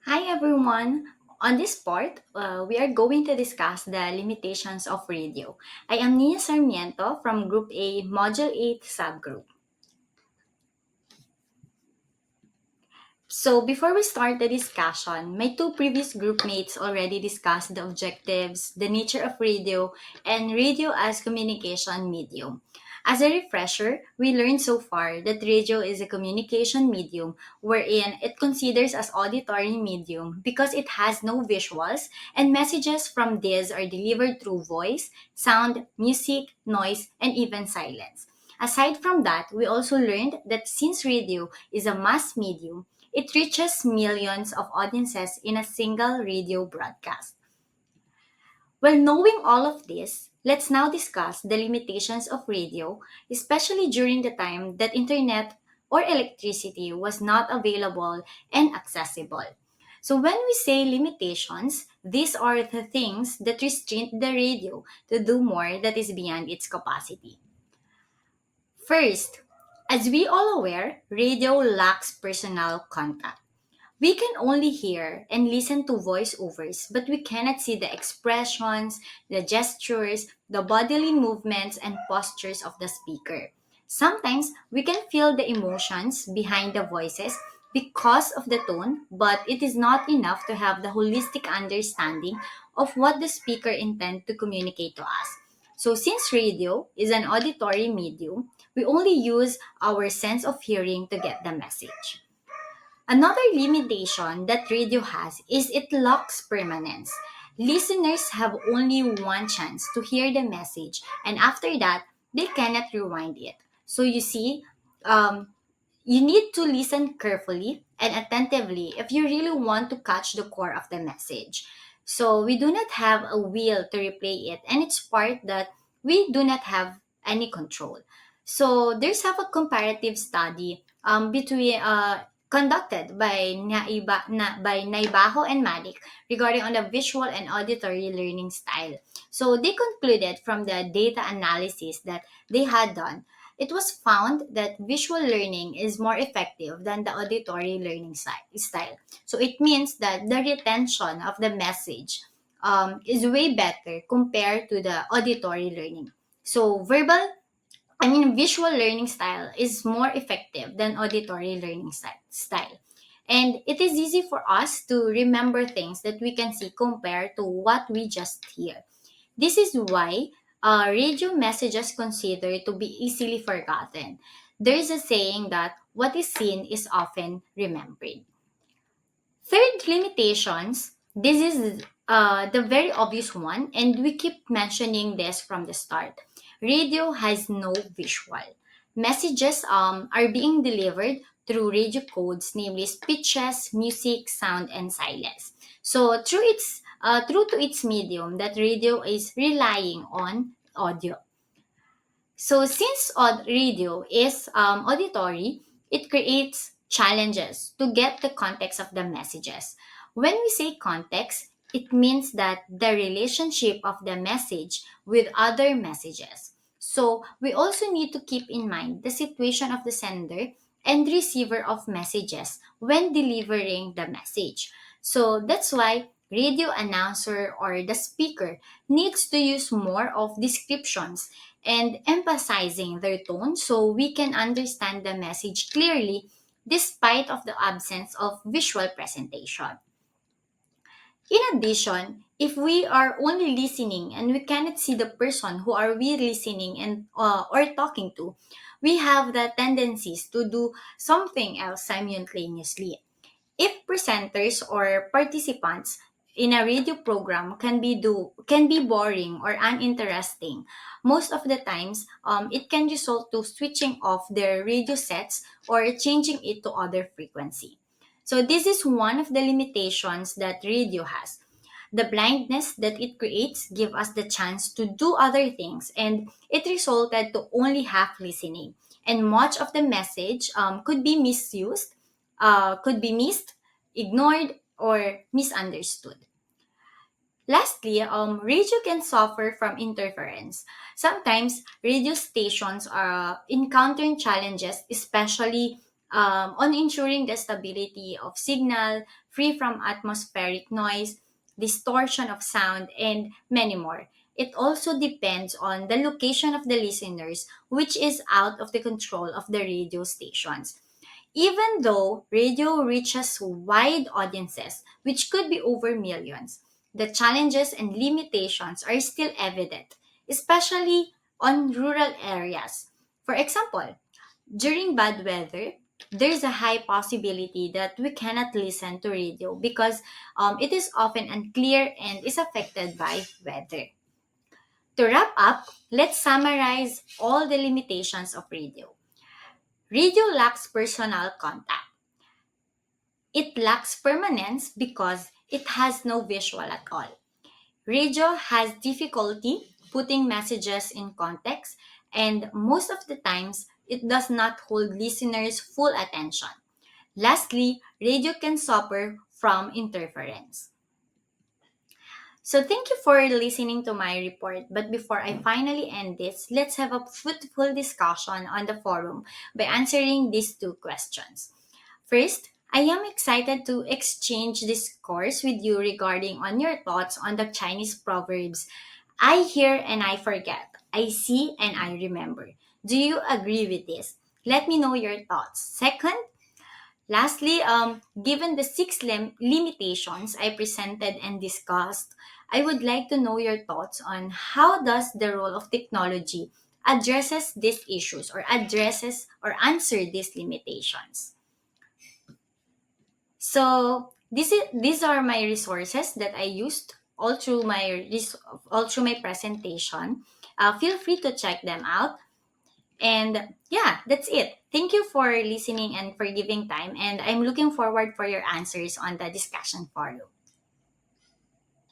Hi everyone! On this part, we are going to discuss the limitations of radio. I am Nia Sarmiento from Group A, Module 8 Subgroup. So before we start the discussion, my two previous group mates already discussed the objectives, the nature of radio, and radio as communication medium. As a refresher, we learned so far that radio is a communication medium wherein it considers as auditory medium because it has no visuals and messages from this are delivered through voice, sound, music, noise, and even silence. Aside from that, we also learned that since radio is a mass medium, it reaches millions of audiences in a single radio broadcast. Well, knowing all of this, let's now discuss the limitations of radio, especially during the time that internet or electricity was not available and accessible. So, when we say limitations, these are the things that restrain the radio to do more that is beyond its capacity. First, as we all aware, radio lacks personal contact. We can only hear and listen to voiceovers, but we cannot see the expressions, the gestures, the bodily movements, and postures of the speaker. Sometimes we can feel the emotions behind the voices because of the tone, but it is not enough to have the holistic understanding of what the speaker intends to communicate to us. So, since radio is an auditory medium, we only use our sense of hearing to get the message. Another limitation that radio has is it lacks permanence. Listeners have only one chance to hear the message, and after that, they cannot rewind it. So you see, um, you need to listen carefully and attentively if you really want to catch the core of the message. So we do not have a will to replay it, and it's part that we do not have any control. So there's have a comparative study between conducted by by Naibajo and Malik regarding on the visual and auditory learning style. So they concluded from the data analysis that they had done, it was found that visual learning is more effective than the auditory learning style. So it means that the retention of the message is way better compared to the auditory learning. So visual learning style is more effective than auditory learning style. And it is easy for us to remember things that we can see compared to what we just hear. This is why radio messages considered to be easily forgotten. There is a saying that what is seen is often remembered. Third limitations, this is the very obvious one, and we keep mentioning this from the start. Radio has no visual. Messages are being delivered through radio codes, namely speeches, music, sound, and silence. So true to its medium, that radio is relying on audio. So since radio is auditory, it creates challenges to get the context of the messages. When we say context, it means that the relationship of the message with other messages. So we also need to keep in mind the situation of the sender and receiver of messages when delivering the message. So that's why radio announcer or the speaker needs to use more of descriptions and emphasizing their tone so we can understand the message clearly despite of the absence of visual presentation. In addition, if we are only listening and we cannot see the person who are we listening and or talking to, we have the tendencies to do something else simultaneously. If presenters or participants in a radio program can be boring or uninteresting, most of the times it can result to switching off their radio sets or changing it to other frequency. So this is one of the limitations that radio has. The blindness that it creates give us the chance to do other things, and it resulted to only half listening, and much of the message could be misused, could be missed, ignored, or misunderstood. Lastly, radio can suffer from interference. Sometimes radio stations are encountering challenges, especially on ensuring the stability of signal, free from atmospheric noise, distortion of sound, and many more. It also depends on the location of the listeners, which is out of the control of the radio stations. Even though radio reaches wide audiences, which could be over millions, the challenges and limitations are still evident, especially on rural areas. For example, during bad weather, there's a high possibility that we cannot listen to radio because it is often unclear and is affected by weather. To wrap up, let's summarize all the limitations of radio. Radio lacks personal contact. It lacks permanence because it has no visual at all. Radio has difficulty putting messages in context, and most of the times, it does not hold listeners' full attention. Lastly, radio can suffer from interference. So, thank you for listening to my report. But before I finally end this, let's have a fruitful discussion on the forum by answering these two questions. First, I am excited to exchange this course with you regarding on your thoughts on the Chinese proverbs. I hear and I forget. I see and I remember. Do you agree with this? Let me know your thoughts. Second, lastly, given the six limitations I presented and discussed, I would like to know your thoughts on how does the role of technology addresses these issues or addresses or answer these limitations. So these are my resources that I used all through my presentation. Feel free to check them out. And yeah, that's it. Thank you for listening and for giving time. And I'm looking forward for your answers on the discussion forum.